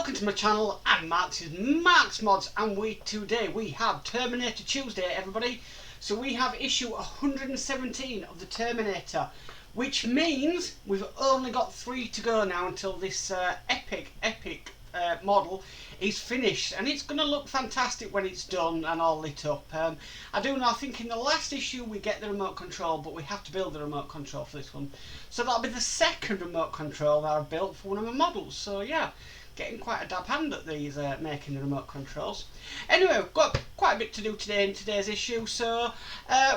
welcome to my channel. I'm Mark, this is Mark's Mods, and today we have Terminator Tuesday, everybody. So we have issue 117 of the Terminator, which means we've only got 3 to go now until this epic model is finished, and it's going to look fantastic when it's done and all lit up. I think in the last issue we get the remote control, but we have to build the remote control for this one. So that'll be the second remote control that I've built for one of my models. So yeah, getting quite a dab hand at these making the remote controls. Anyway, we've got quite a bit to do today in today's issue, so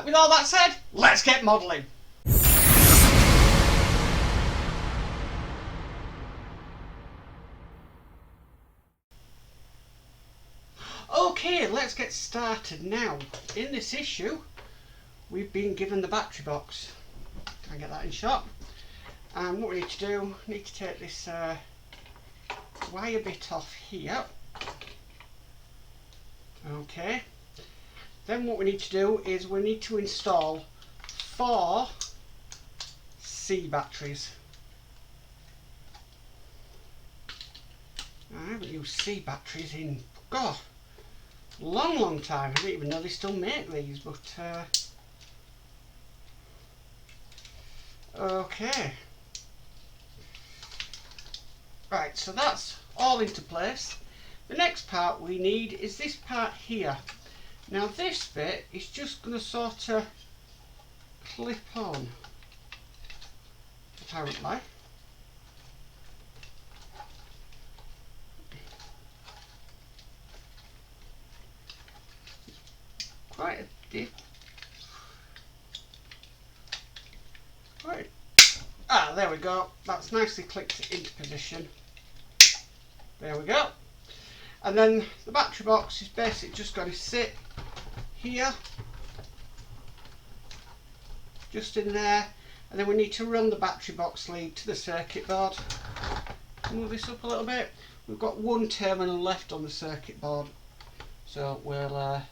with all that said, let's get modelling. Okay, let's get started now. In this issue, we've been given the battery box. Try and get that in shot. And what we need to do, we need to take this wire bit off here. Okay. Then what we need to do is we need to install 4 C batteries. I haven't used C batteries in, God, long time. I didn't even know they still make these, but okay. Right, so that's all into place. The next part we need is this part here. Now this bit is just going to sort of clip on, apparently. Quite a dip. Right. Ah, there we go. That's nicely clicked into position. There we go. And then the battery box is basically just going to sit here, just in there, and then we need to run the battery box lead to the circuit board. Move this up a little bit. We've got 1 terminal left on the circuit board, so we'll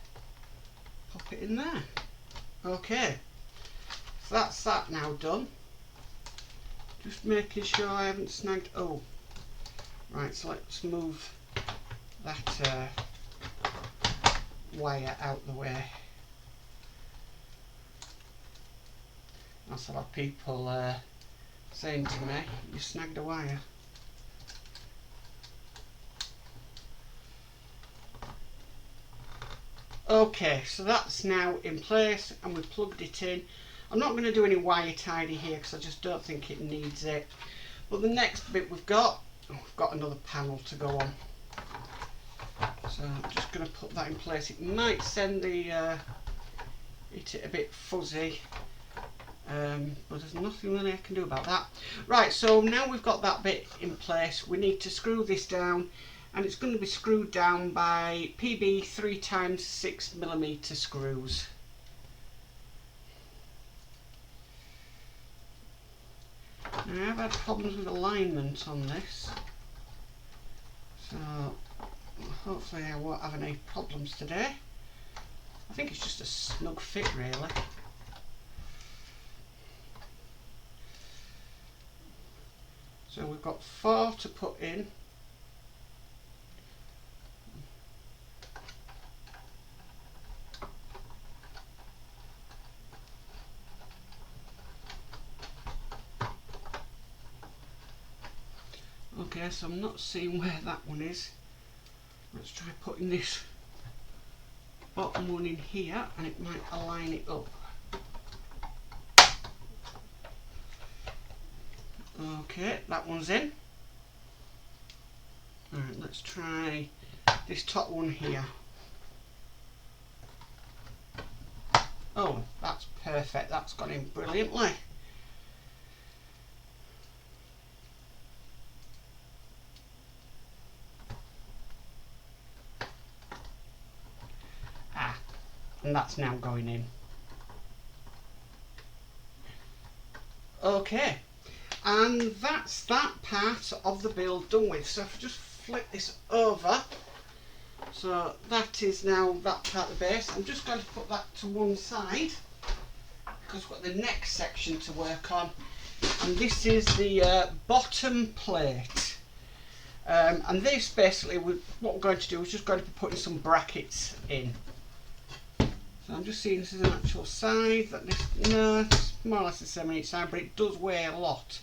pop it in there. Okay, so that's that now done. Just making sure I haven't snagged. Oh, right, so let's move that wire out the way. That's a lot of people saying to me, you snagged a wire. Okay, so that's now in place and we've plugged it in. I'm not going to do any wire tidy here because I just don't think it needs it. But the next bit we've got another panel to go on. So I'm just going to put that in place. It might send the it a bit fuzzy, but there's nothing really I can do about that. Right, so now we've got that bit in place, we need to screw this down, and it's going to be screwed down by PB 3x6mm screws. Now, I've had problems with alignment on this, so hopefully I won't have any problems today. I think it's just a snug fit really. So we've got 4 to put in. Okay, so I'm not seeing where that one is. Let's try putting this bottom one in here and it might align it up. Okay, that one's in. Alright, let's try this top one here. Oh, that's perfect, that's gone in brilliantly. And that's now going in. Okay, and that's that part of the build done with. So if I just flip this over, so that is now that part of the base. I'm just going to put that to one side because we've got the next section to work on, and this is the bottom plate. And this basically, what we're going to do is just going to be putting some brackets in. So I'm just seeing this is an actual side, that this, no, it's more or less the same on each side, but it does weigh a lot.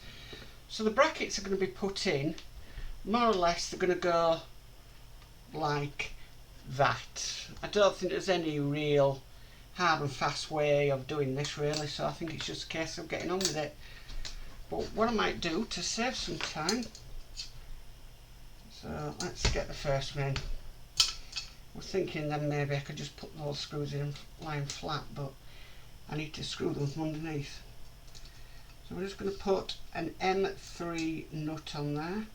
So the brackets are going to be put in, more or less they're going to go like that. I don't think there's any real hard and fast way of doing this really, so I think it's just a case of getting on with it. But what I might do to save some time, so let's get the first one in. I was thinking then maybe I could just put those screws in lying flat, but I need to screw them from underneath. So we're just going to put an M3 nut on there.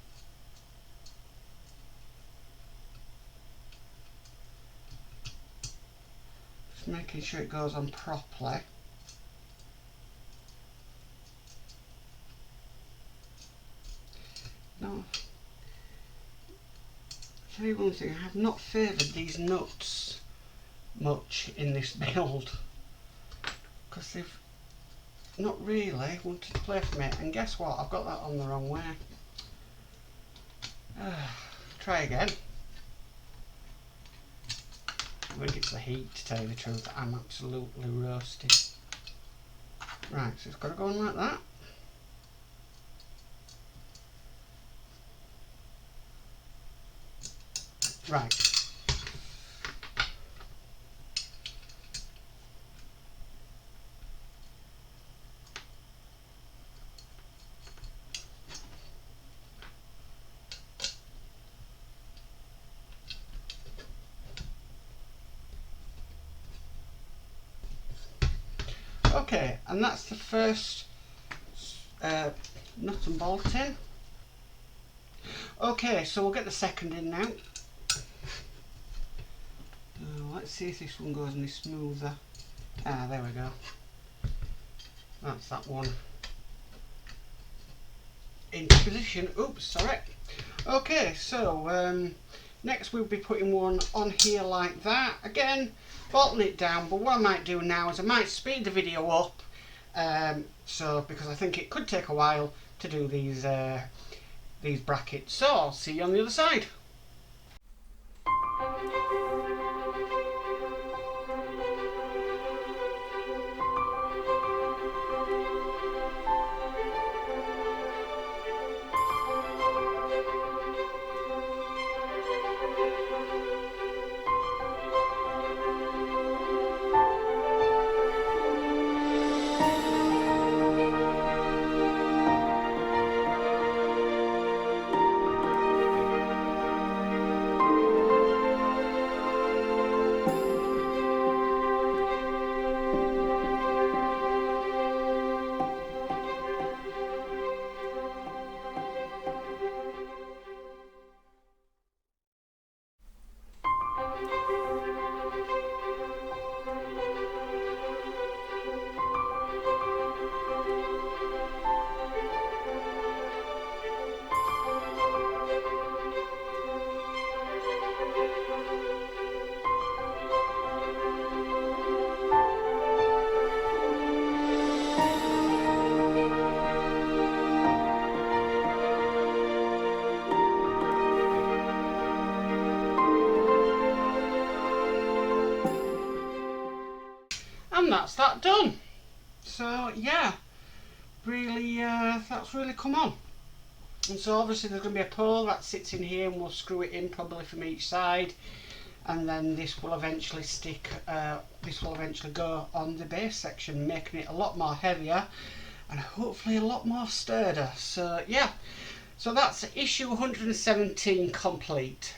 Just making sure it goes on properly. Now, I'll tell you one thing, I have not favoured these nuts much in this build, because they've not really wanted to play for me, and guess what, I've got that on the wrong way. Try again. I think it's the heat, to tell you the truth. I'm absolutely roasted. Right, so it's got to go on like that. Right. Okay, and that's the first nut and bolt in. Okay, so we'll get the second in now. Let's see if this one goes any smoother. Ah, there we go. That's that one into position. Oops, sorry. Okay, so next we'll be putting one on here like that. Again, bolting it down, but what I might do now is I might speed the video up, because I think it could take a while to do these brackets. So I'll see you on the other side. And that's that done. So yeah, really that's really come on. And so obviously there's going to be a pole that sits in here, and we'll screw it in probably from each side, and then this will eventually stick, this will eventually go on the base section, making it a lot more heavier and hopefully a lot more sturdy. So yeah, so that's issue 117 complete.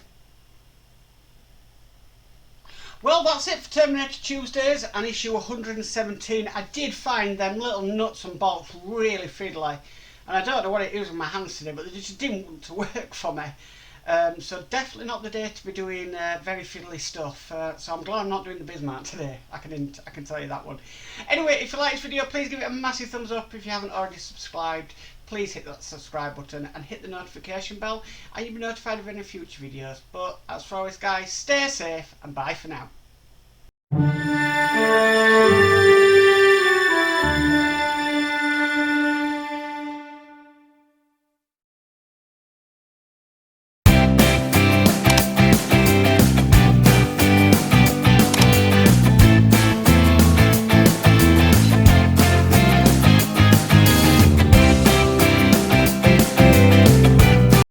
Well, that's it for Terminator Tuesdays and issue 117. I did find them little nuts and bolts really fiddly, and I don't know what it is with my hands today, but they just didn't want to work for me. So definitely not the day to be doing very fiddly stuff. So I'm glad I'm not doing the Bismarck today. I can tell you that one. Anyway, if you like this video, please give it a massive thumbs up. If you haven't already subscribed, please hit that subscribe button and hit the notification bell, and you'll be notified of any future videos. But as for always, guys, stay safe and bye for now.